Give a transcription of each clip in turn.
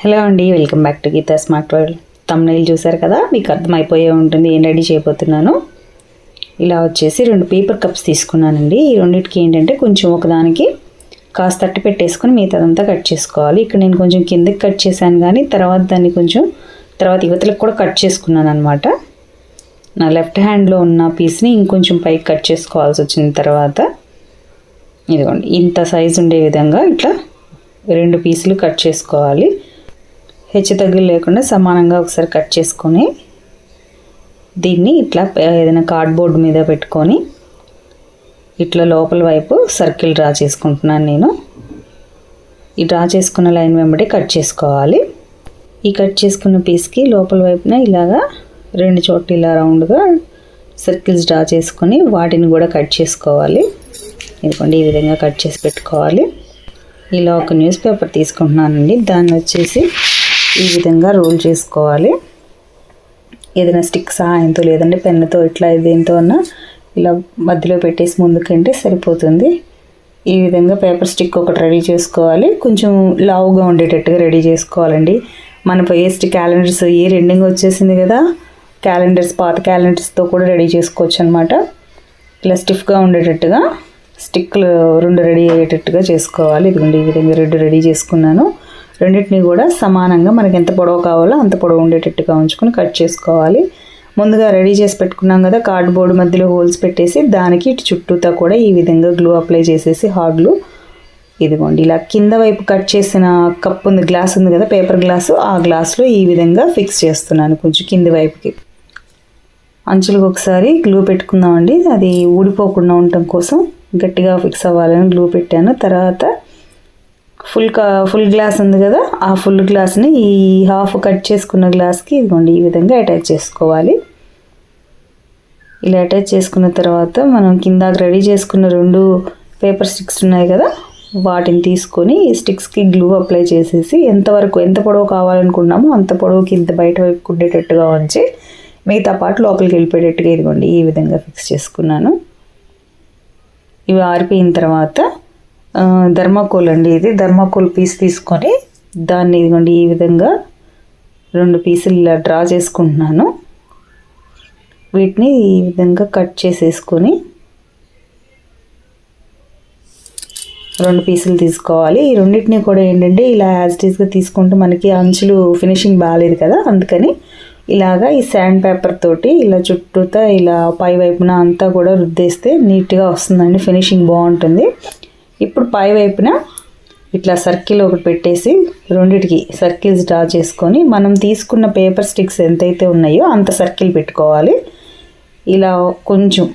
Hello అండి, welcome back to Geetha smart world. Thumbnail చూసారు కదా, మీకు అర్థమైపోయే ఉంటుంది ఏం రెడీ చేయబోతున్నాను. ఇలా వచ్చేసి 2 పేపర్ కప్స్ తీసుకున్నానండి. ఈ రెండింటికి ఏంటంటే కొంచెం ఒకదానికి కాస్త తట్టి పెట్టేసుకొని మిగతాదంతా కట్ చేసుకోవాలి. ఇక్కడ నేను కొంచెం కిందకి కట్ చేశాను, కానీ తర్వాత దాన్ని కొంచెం యువతలకు కూడా కట్ చేసుకున్నాను అనమాట. నా లెఫ్ట్ హ్యాండ్లో ఉన్న పీస్ని ఇంకొంచెం పైకి కట్ చేసుకోవాల్సి వచ్చిన తర్వాత ఇదిగోండి ఇంత సైజు ఉండే విధంగా ఇట్లా 2 పీసులు కట్ చేసుకోవాలి. హెచ్చు తగ్గులు లేకుండా సమానంగా ఒకసారి కట్ చేసుకొని దీన్ని ఇట్లా ఏదైనా కార్డ్బోర్డ్ మీద పెట్టుకొని ఇట్లా లోపల వైపు సర్కిల్ డ్రా చేసుకుంటున్నాను నేను. ఈ డ్రా చేసుకున్న లైన్ వెంబడి కట్ చేసుకోవాలి. ఈ కట్ చేసుకున్న పీస్కి లోపల వైపున ఇలాగా 2 చోట్ల ఇలా రౌండ్గా సర్కిల్స్ డ్రా చేసుకొని వాటిని కూడా కట్ చేసుకోవాలి. ఇదిగోండి ఈ విధంగా కట్ చేసి పెట్టుకోవాలి. ఇలా ఒక న్యూస్ పేపర్ తీసుకుంటున్నానండి. దాన్ని వచ్చేసి ఈ విధంగా రోల్ చేసుకోవాలి. ఏదైనా స్టిక్ సహాయంతో లేదంటే పెన్నుతో ఇట్లా దేంతో అన్నా ఇలా మధ్యలో పెట్టేసి ముందుకంటే సరిపోతుంది. ఈ విధంగా పేపర్ స్టిక్ ఒకటి రెడీ చేసుకోవాలి. కొంచెం లావుగా ఉండేటట్టుగా రెడీ చేసుకోవాలండి. మన పేస్ట్ క్యాలెండర్స్ ఇయర్ ఎండింగ్ వచ్చేసింది కదా, క్యాలెండర్స్ పాత క్యాలెండర్స్తో కూడా రెడీ చేసుకోవచ్చు అనమాట. ఇలా స్టిఫ్గా ఉండేటట్టుగా స్టిక్లు 2 రెడీ అయ్యేటట్టుగా చేసుకోవాలి. ఇదిగోండి ఈ విధంగా 2 రెడీ చేసుకున్నాను. రెండింటిని కూడా సమానంగా మనకి ఎంత పొడవు కావాలో అంత పొడవు ఉండేటట్టుగా ఉంచుకొని కట్ చేసుకోవాలి. ముందుగా రెడీ చేసి పెట్టుకున్నాం కదా, కార్డ్బోర్డ్ మధ్యలో హోల్స్ పెట్టేసి దానికి ఇటు చుట్టూతా కూడా ఈ విధంగా గ్లూ అప్లై చేసేసి హాట్ గ్లూ ఇదిగోండి ఇలా కింద వైపు కట్ చేసిన కప్ ఉంది, గ్లాస్ ఉంది కదా పేపర్ గ్లాసు, ఆ గ్లాస్లో ఈ విధంగా ఫిక్స్ చేస్తున్నాను కొంచెం కింది వైపుకి. అంచులకు ఒకసారి గ్లూ పెట్టుకుందామండి, అది ఊడిపోకుండా ఉండటం కోసం గట్టిగా ఫిక్స్ అవ్వాలని గ్లూ పెట్టాను. తర్వాత ఫుల్ గ్లాస్ ఉంది కదా, ఆ ఫుల్ గ్లాస్ని ఈ హాఫ్ కట్ చేసుకున్న గ్లాస్కి ఇదిగోండి ఈ విధంగా అటాచ్ చేసుకోవాలి. ఇలా అటాచ్ చేసుకున్న తర్వాత మనం కింద రెడీ చేసుకున్న 2 పేపర్ స్టిక్స్ ఉన్నాయి కదా, వాటిని తీసుకొని ఈ స్టిక్స్కి గ్లూ అప్లై చేసేసి ఎంత పొడవు కావాలనుకున్నామో అంత పొడవుకి ఇంత బయట వైపు కుట్టేటట్టుగా ఉంచి మిగతా పార్ట్ లోపలికి వెళ్ళిపోయేటట్టుగా ఇదిగోండి ఈ విధంగా ఫిక్స్ చేసుకున్నాను. ఇవి ఆరిపోయిన తర్వాత థర్మాకోల్ అండి, ఇది థర్మాకోల్ పీస్ తీసుకొని దాన్ని ఇదిగోండి ఈ విధంగా 2 పీసులు ఇలా డ్రా చేసుకుంటున్నాను. వీటిని ఈ విధంగా కట్ చేసేసుకొని 2 పీసులు తీసుకోవాలి. ఈ రెండింటిని కూడా ఏంటంటే ఇలా యాజ్ ఇట్ ఈస్గా తీసుకుంటే మనకి అంచులు ఫినిషింగ్ బాగాలేదు కదా, అందుకని ఇలాగా ఈ శాండ్ పేపర్ తోటి ఇలా చుట్టూతా ఇలా పై వైపున అంతా కూడా రుద్దేస్తే నీట్గా వస్తుందండి, ఫినిషింగ్ బాగుంటుంది. ఇప్పుడు పై వైపున ఇట్లా సర్కిల్ ఒకటి పెట్టేసి రెండిటికి సర్కిల్స్ డ్రా చేసుకొని మనం తీసుకున్న పేపర్ స్టిక్స్ ఎంతైతే ఉన్నాయో అంత సర్కిల్ పెట్టుకోవాలి. ఇలా కొంచెం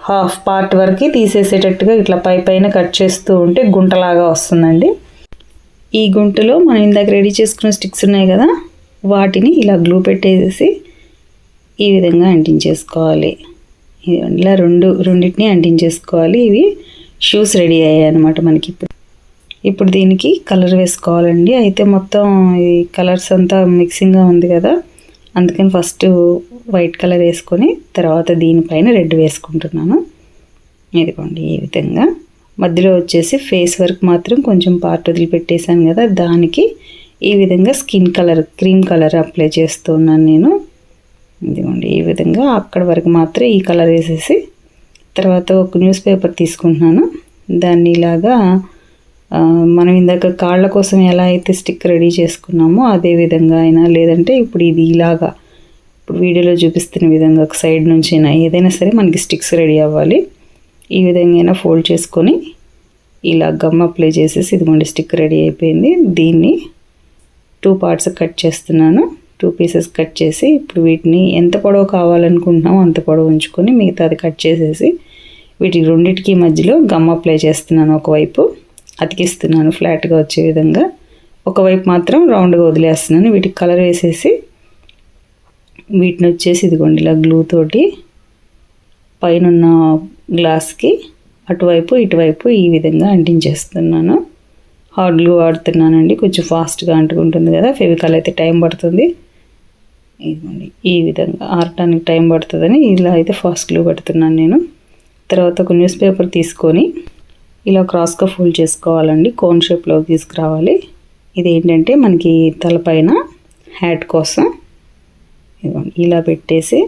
హాఫ్ పార్ట్ వరకు తీసేసేటట్టుగా ఇట్లా పైన కట్ చేస్తూ ఉంటే గుంటలాగా వస్తుందండి. ఈ గుంటలో మనం ఇందాక రెడీ చేసుకున్న స్టిక్స్ ఉన్నాయి కదా, వాటిని ఇలా గ్లూ పెట్టేసి ఈ విధంగా అంటించేసుకోవాలి. ఇలా రెండింటిని అంటించేసుకోవాలి. ఇవి షూస్ రెడీ అయ్యాయి అనమాట మనకి. ఇప్పుడు దీనికి కలర్ వేసుకోవాలండి. అయితే మొత్తం ఈ కలర్స్ అంతా మిక్సింగ్గా ఉంది కదా, అందుకని ఫస్ట్ వైట్ కలర్ వేసుకొని తర్వాత దీనిపైన రెడ్ వేసుకుంటున్నాను. ఇదిగోండి ఈ విధంగా మధ్యలో వచ్చేసి ఫేస్ వర్క్ మాత్రం కొంచెం పార్ట్ వదిలిపెట్టేశాను కదా, దానికి ఈ విధంగా skin colour cream colour apply చేస్తున్నాను నేను. ఇదిగోండి ఈ విధంగా అక్కడ వరకు మాత్రం ఈ కలర్ వేసేసి తర్వాత ఒక న్యూస్ పేపర్ తీసుకుంటున్నాను. దాన్ని ఇలాగా మనం ఇందాక కాళ్ళ కోసం ఎలా అయితే స్టిక్ రెడీ చేసుకున్నామో అదే విధంగా అయినా, లేదంటే ఇప్పుడు ఇది ఇలాగా ఇప్పుడు వీడియోలో చూపిస్తున్న విధంగా ఒక సైడ్ నుంచి అయినా ఏదైనా సరే మనకి స్టిక్స్ రెడీ అవ్వాలి. ఈ విధంగా అయినా ఫోల్డ్ చేసుకొని ఇలా గమ్ అప్లై చేసేసి ఇదిగోండి స్టిక్ రెడీ అయిపోయింది. దీన్ని 2 పార్ట్స్ కట్ చేస్తున్నాను. 2 పీసెస్ కట్ చేసి ఇప్పుడు వీటిని ఎంత పొడవు కావాలనుకుంటున్నామో అంత పొడవు ఉంచుకొని మిగతాది కట్ చేసేసి వీటి రెండింటికి మధ్యలో గమ్ అప్లై చేస్తున్నాను. ఒకవైపు అతికిస్తున్నాను ఫ్లాట్గా వచ్చే విధంగా, ఒకవైపు మాత్రం రౌండ్గా వదిలేస్తున్నాను. వీటికి కలర్ వేసేసి వీటిని వచ్చేసి ఇదిగోండి ఇలా గ్లూ తోటి పైన గ్లాస్కి అటువైపు ఇటువైపు ఈ విధంగా అంటించేస్తున్నాను. హాట్ గ్లూ వాడుతున్నానండి, కొంచెం ఫాస్ట్గా అంటుకుంటుంది కదా, ఫెవికాల్ అయితే టైం పడుతుంది. ఇదిగోండి ఈ విధంగా ఆరటానికి టైం పడుతుందని ఇలా అయితే ఫాస్ట్ గ్లూ పెడుతున్నాను నేను. తర్వాత ఒక న్యూస్ పేపర్ తీసుకొని ఇలా క్రాస్గా ఫోల్డ్ చేసుకోవాలండి, కోన్ షేప్లో తీసుకురావాలి. ఇదేంటంటే మనకి తలపైన హ్యాట్ కోసం ఇలా పెట్టేసి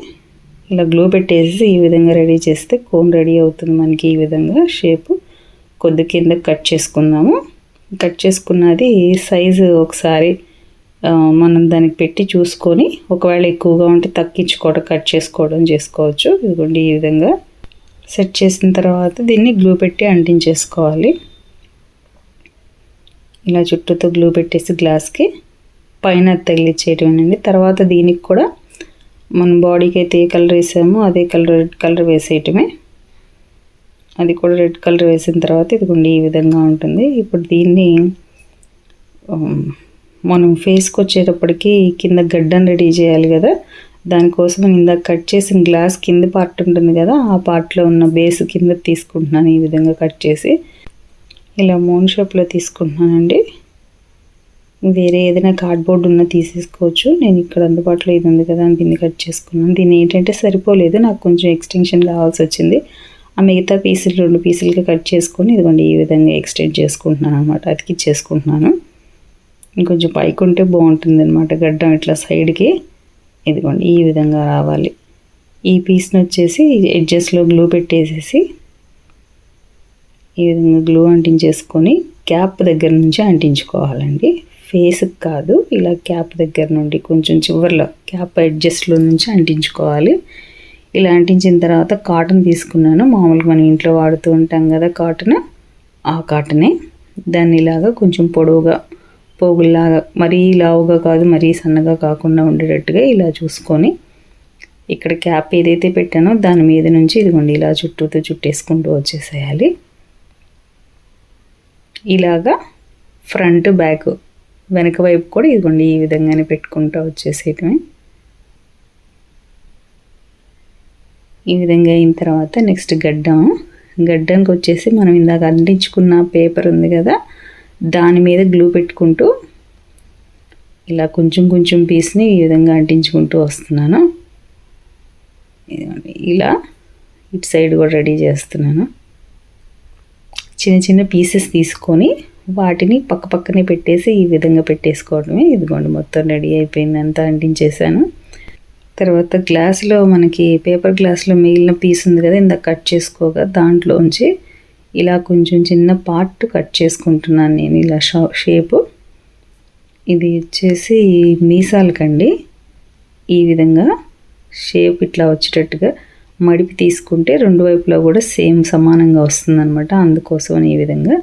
ఇలా గ్లూ పెట్టేసి ఈ విధంగా రెడీ చేస్తే కోన్ రెడీ అవుతుంది మనకి. ఈ విధంగా షేపు కొద్ది కింద కట్ చేసుకుందాము. కట్ చేసుకున్నది సైజు ఒకసారి మనం దానికి పెట్టి చూసుకొని ఒకవేళ ఎక్కువగా ఉంటే తగ్గించుకోవడం కట్ చేసుకోవచ్చు. ఇదిగోండి ఈ విధంగా సెట్ చేసిన తర్వాత దీన్ని గ్లూ పెట్టి అంటించేసుకోవాలి. ఇలా చుట్టూతో గ్లూ పెట్టేసి గ్లాస్కి పైన తగిలిచ్చేయటమేనండి. తర్వాత దీనికి కూడా మన బాడీకి అయితే ఏ కలర్ వేసామో అదే రెడ్ కలర్ వేసేయటమే. అది కూడా రెడ్ కలర్ వేసిన తర్వాత ఇదిగోండి ఈ విధంగా ఉంటుంది. ఇప్పుడు దీన్ని మనం ఫేస్కి వచ్చేటప్పటికి కింద గడ్డను రెడీ చేయాలి కదా, దానికోసం నేను ఇందాక కట్ చేసిన గ్లాస్ కింద పార్ట్ ఉంటుంది కదా, ఆ పార్ట్లో ఉన్న బేస్ కింద తీసుకుంటున్నాను. ఈ విధంగా కట్ చేసి ఇలా మూన్ షేప్లో తీసుకుంటున్నానండి. వేరే ఏదైనా కార్డ్బోర్డ్ ఉన్నా తీసేసుకోవచ్చు. నేను ఇక్కడ అందుబాటులో ఇది ఉంది కదా అని దీన్ని కట్ చేసుకున్నాను. దీన్ని ఏంటంటే సరిపోలేదు, నాకు కొంచెం ఎక్స్టెన్షన్ కావాల్సి వచ్చింది. ఆ మిగతా పీసులు 2 పీసులుగా కట్ చేసుకొని ఇదిగోండి ఈ విధంగా ఎక్స్టెండ్ చేసుకుంటున్నాను అనమాట, అతికిచ్చేసుకుంటున్నాను. ఇంకొంచెం పైకి ఉంటే బాగుంటుంది అనమాట గడ్డం ఇట్లా సైడ్కి. ఇదిగోండి ఈ విధంగా రావాలి. ఈ పీస్ని వచ్చేసి ఎడ్జెస్లో గ్లూ పెట్టేసేసి ఈ విధంగా గ్లూ అంటించేసుకొని క్యాప్ దగ్గర నుంచి అంటించుకోవాలండి. ఫేస్కి కాదు, ఇలా క్యాప్ దగ్గర నుండి కొంచెం చివర్లో క్యాప్ ఎడ్జెస్ట్లో నుంచి అంటించుకోవాలి. ఇలా అంటించిన తర్వాత కాటన్ తీసుకున్నాను. మామూలుగా మనం ఇంట్లో వాడుతూ ఉంటాం కదా కాటన్, ఆ కాటనే. దాన్ని ఇలాగా కొంచెం పొడవుగా పోగుల్లాగా, మరీ లావుగా కాదు మరీ సన్నగా కాకుండా ఉండేటట్టుగా ఇలా చూసుకొని ఇక్కడ క్యాప్ ఏదైతే పెట్టానో దాని మీద నుంచి ఇదిగోండి ఇలా చుట్టూతో చుట్టేసుకుంటూ వచ్చేసేయాలి. ఇలాగా ఫ్రంట్ బ్యాక్ వెనక వైపు కూడా ఇదిగోండి ఈ విధంగానే పెట్టుకుంటూ వచ్చేసేయటమే. ఈ విధంగా అయిన తర్వాత నెక్స్ట్ గడ్డానికి వచ్చేసి మనం ఇందాక అంటించుకున్న పేపర్ ఉంది కదా, దాని మీద గ్లూ పెట్టుకుంటూ ఇలా కొంచెం కొంచెం పీస్ని ఈ విధంగా అంటించుకుంటూ వస్తున్నాను. ఇలా ఇటు సైడ్ కూడా రెడీ చేస్తున్నాను. చిన్న చిన్న పీసెస్ తీసుకొని వాటిని పక్కనే పెట్టేసి ఈ విధంగా పెట్టేసుకోవడమే. ఇదిగోండి మొత్తం రెడీ అయిపోయింది, అంతా అంటించేసాను. తర్వాత గ్లాస్లో మనకి పేపర్ గ్లాస్లో మిగిలిన పీస్ ఉంది కదా ఇందాక కట్ చేసుకోగా, దాంట్లోంచి ఇలా కొంచెం చిన్న పార్ట్ కట్ చేసుకుంటున్నాను నేను. ఇలా షేపు ఇది వచ్చేసి మీసాలకండి. ఈ విధంగా షేప్ ఇట్లా వచ్చేటట్టుగా మడిపి తీసుకుంటే 2 వైపులా కూడా సేమ్ సమానంగా వస్తుందన్నమాట. అందుకోసం ఈ విధంగా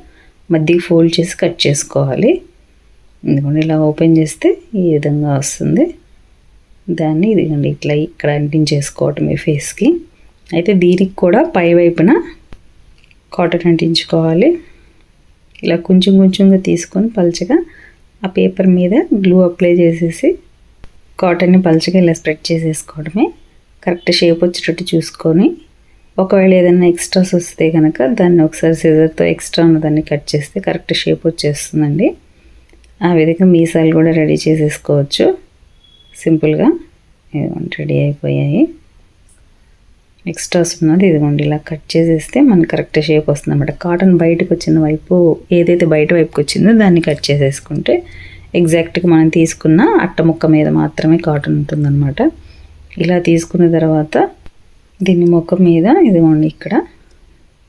మధ్యకి ఫోల్డ్ చేసి కట్ చేసుకోవాలి. ఎందుకంటే ఇలా ఓపెన్ చేస్తే ఈ విధంగా వస్తుంది. దాన్ని ఇదిగండి ఇట్లా ఇక్కడ అంటించేసుకోవటమే ఫేస్కి. అయితే దీనికి కూడా పై వైపున కాటన్ అంటించుకోవాలి. ఇలా కొంచెం కొంచెంగా తీసుకొని పల్చగా ఆ పేపర్ మీద గ్లూ అప్లై చేసేసి కాటన్ని పల్చగా ఇలా స్ప్రెడ్ చేసేసుకోవడమే. కరెక్ట్ షేప్ వచ్చేటట్టు చూసుకొని ఒకవేళ ఏదైనా ఎక్స్ట్రాస్ వస్తే కనుక దాన్ని ఒకసారి సిజర్తో ఎక్స్ట్రా ఉన్నదాన్ని కట్ చేస్తే కరెక్ట్ షేప్ వచ్చేస్తుందండి. ఆ విధంగా మీసాలు కూడా రెడీ చేసేసుకోవచ్చు సింపుల్గా. ఇదిగోండి రెడీ అయిపోయాయి. ఎక్స్ట్రాస్ ఉన్నది ఇదిగోండి ఇలా కట్ చేసేస్తే మనకి కరెక్ట్ షేప్ వస్తుంది అనమాట. కాటన్ బయటకు వచ్చిన వైపు ఏదైతే బయట వైపుకి వచ్చిందో దాన్ని కట్ చేసేసుకుంటే ఎగ్జాక్ట్గా మనం తీసుకున్న అట్ట ముక్క మీద మాత్రమే కాటన్ ఉంటుందన్నమాట. ఇలా తీసుకున్న తర్వాత దీన్ని ముఖం మీద ఇదిగోండి ఇక్కడ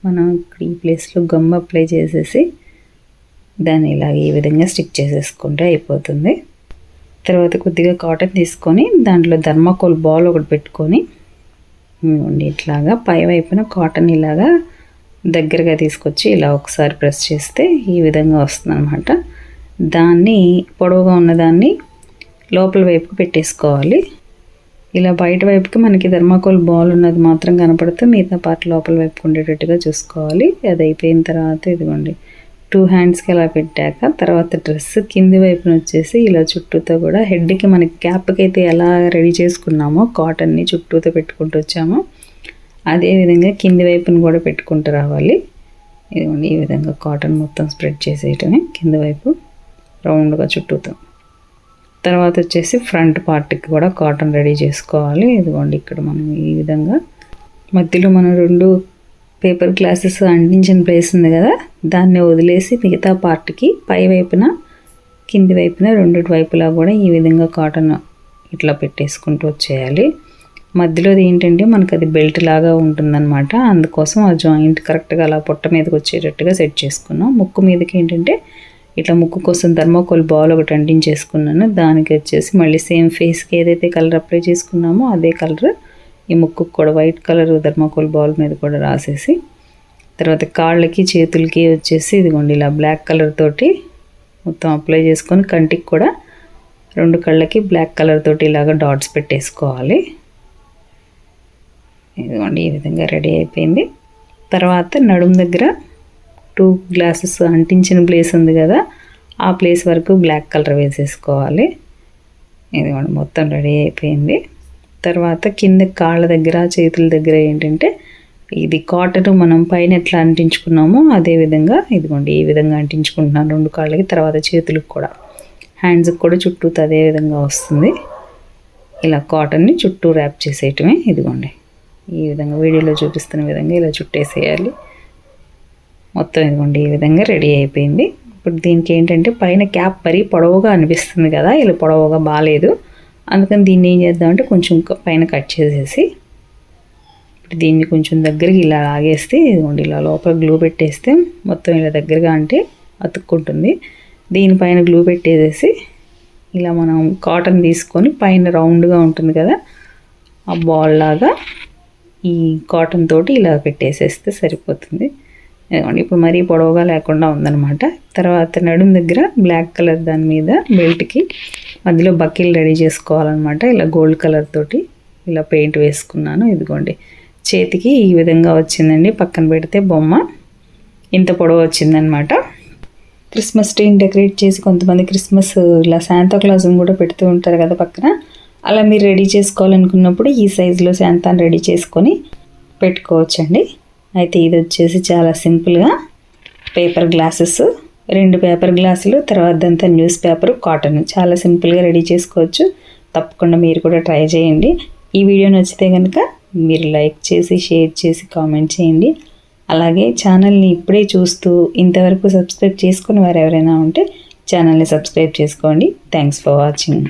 మనం ఇక్కడ ఈ ప్లేస్లో గమ్ అప్లై చేసేసి దాన్ని ఇలా ఈ విధంగా స్టిక్ చేసేసుకుంటే అయిపోతుంది. తర్వాత కొద్దిగా కాటన్ తీసుకొని దాంట్లో థర్మాకోల్ బాల్ ఒకటి పెట్టుకొని ఇట్లాగా పై వైపున కాటన్ ఇలాగా దగ్గరగా తీసుకొచ్చి ఇలా ఒకసారి ప్రెస్ చేస్తే ఈ విధంగా వస్తుంది అనమాట. దాన్ని పొడవుగా ఉన్నదాన్ని లోపల వైపుకి పెట్టేసుకోవాలి. ఇలా బయట వైపుకి మనకి థర్మాకోల్ బాల్ ఉన్నది మాత్రం కనపడుతూ మిగతా పార్ట్ లోపల వైపుకి ఉండేటట్టుగా చూసుకోవాలి. అది అయిపోయిన తర్వాత ఇదిగోండి 2 హ్యాండ్స్కి అలా పెట్టాక తర్వాత డ్రెస్ కింది వైపున వచ్చేసి ఇలా చుట్టూతో కూడా హెడ్కి మనకి క్యాప్కి అయితే ఎలా రెడీ చేసుకున్నామో కాటన్ని చుట్టూతో పెట్టుకుంటూ వచ్చామో అదేవిధంగా కింది వైపును కూడా పెట్టుకుంటూ రావాలి. ఇదిగోండి ఈ విధంగా కాటన్ మొత్తం స్ప్రెడ్ చేసేయటమే కింది వైపు రౌండ్గా చుట్టూతో. తర్వాత వచ్చేసి ఫ్రంట్ పార్ట్కి కూడా కాటన్ రెడీ చేసుకోవాలి. ఇదిగోండి ఇక్కడ మనం ఈ విధంగా మధ్యలో మనం 2 పేపర్ గ్లాసెస్ అంటించిన ప్లేస్ ఉంది కదా, దాన్ని వదిలేసి మిగతా పార్ట్కి పై వైపున కింది వైపున రెండిటి వైపులా కూడా ఈ విధంగా కాటన్ ఇట్లా పెట్టేసుకుంటూ వచ్చేయాలి. మధ్యలోది ఏంటంటే మనకు అది బెల్ట్ లాగా ఉంటుందన్నమాట. అందుకోసం ఆ జాయింట్ కరెక్ట్గా అలా పొట్ట మీదకి వచ్చేటట్టుగా సెట్ చేసుకున్నాం. ముక్కు మీదకి ఏంటంటే ఇట్లా ముక్కు కోసం థర్మాకోల్ బాల్ ఒకటి అంటించేసుకున్నాను. దానికి వచ్చేసి మళ్ళీ సేమ్ ఫేస్కి ఏదైతే కలర్ అప్లై చేసుకున్నామో అదే కలర్ ఈ ముక్కుకు కూడా వైట్ కలర్ థర్మాకోల్ బాల్ మీద కూడా రాసేసి, తర్వాత కాళ్ళకి చేతులకి వచ్చేసి ఇదిగోండి ఇలా బ్లాక్ కలర్ తోటి మొత్తం అప్లై చేసుకొని కంటికి కూడా 2 కళ్ళకి బ్లాక్ కలర్ తోటి ఇలాగ డాట్స్ పెట్టేసుకోవాలి. ఇదిగోండి ఈ విధంగా రెడీ అయిపోయింది. తర్వాత నడుము దగ్గర 2 గ్లాసెస్ అంటించిన ప్లేస్ ఉంది కదా, ఆ ప్లేస్ వరకు బ్లాక్ కలర్ వేసేసుకోవాలి. ఇదిగోండి మొత్తం రెడీ అయిపోయింది. తర్వాత కింద కాళ్ళ దగ్గర చేతుల దగ్గర ఏంటంటే ఇది కాటన్ మనం పైన ఎట్లా అంటించుకున్నామో అదే విధంగా ఇదిగోండి ఈ విధంగా అంటించుకుంటున్నాను 2 కాళ్ళకి. తర్వాత చేతులకు కూడా హ్యాండ్స్కి కూడా చుట్టూ అదే విధంగా వస్తుంది. ఇలా కాటన్ని చుట్టూ ర్యాప్ చేసేయటమే. ఇదిగోండి ఈ విధంగా వీడియోలో చూపిస్తున్న విధంగా ఇలా చుట్టేసేయాలి. మొత్తం ఇదిగోండి ఈ విధంగా రెడీ అయిపోయింది. ఇప్పుడు దీనికి ఏంటంటే పైన క్యాప్ మరీ పొడవుగా అనిపిస్తుంది కదా, ఇలా పొడవుగా బాగాలేదు. అందుకని దీన్ని ఏం చేద్దామంటే కొంచెం పైన కట్ చేసేసి దీన్ని కొంచెం దగ్గరికి ఇలా లాగేస్తే ఇదిగోండి ఇలా లోపల గ్లూ పెట్టేస్తే మొత్తం ఇలా దగ్గరగా అంటే అతుక్కుంటుంది. దీనిపైన గ్లూ పెట్టేసేసి ఇలా మనం కాటన్ తీసుకొని పైన రౌండ్గా ఉంటుంది కదా ఆ బాల్ లాగా ఈ కాటన్ తోటి ఇలా పెట్టేసేస్తే సరిపోతుంది. ఇప్పుడు మరీ పొడవుగా లేకుండా ఉందన్నమాట. తర్వాత నడుము దగ్గర బ్లాక్ కలర్ దాని మీద బెల్ట్కి మధ్యలో బకీలు రెడీ చేసుకోవాలన్నమాట. ఇలా గోల్డ్ కలర్ తోటి ఇలా పెయింట్ వేసుకున్నాను. ఇదిగోండి చేతికి ఈ విధంగా వచ్చిందండి. పక్కన పెడితే బొమ్మ ఇంత పొడవు వచ్చిందనమాట. క్రిస్మస్ ట్రీని డెకరేట్ చేసి కొంతమంది క్రిస్మస్ ఇలా శాంతా క్లాస్ని కూడా పెడుతూ ఉంటారు కదా పక్కన. అలా మీరు రెడీ చేసుకోవాలనుకున్నప్పుడు ఈ సైజులో శాంతాన్ని రెడీ చేసుకొని పెట్టుకోవచ్చండి. అయితే ఇది వచ్చేసి చాలా సింపుల్గా పేపర్ గ్లాసెస్, 2 పేపర్ గ్లాసులు, తర్వాత అంతా న్యూస్ పేపర్, కాటన్ చాలా సింపుల్గా రెడీ చేసుకోవచ్చు. తప్పకుండా మీరు కూడా ట్రై చేయండి. ఈ వీడియో నచ్చితే కనుక మీరు లైక్ చేసి షేర్ చేసి కామెంట్ చేయండి. అలాగే ఛానల్ని ఇప్పుడే చూస్తూ ఇంతవరకు సబ్స్క్రైబ్ చేసుకుని వారు ఎవరైనా ఉంటే ఛానల్ని సబ్స్క్రైబ్ చేసుకోండి. Thanks for watching.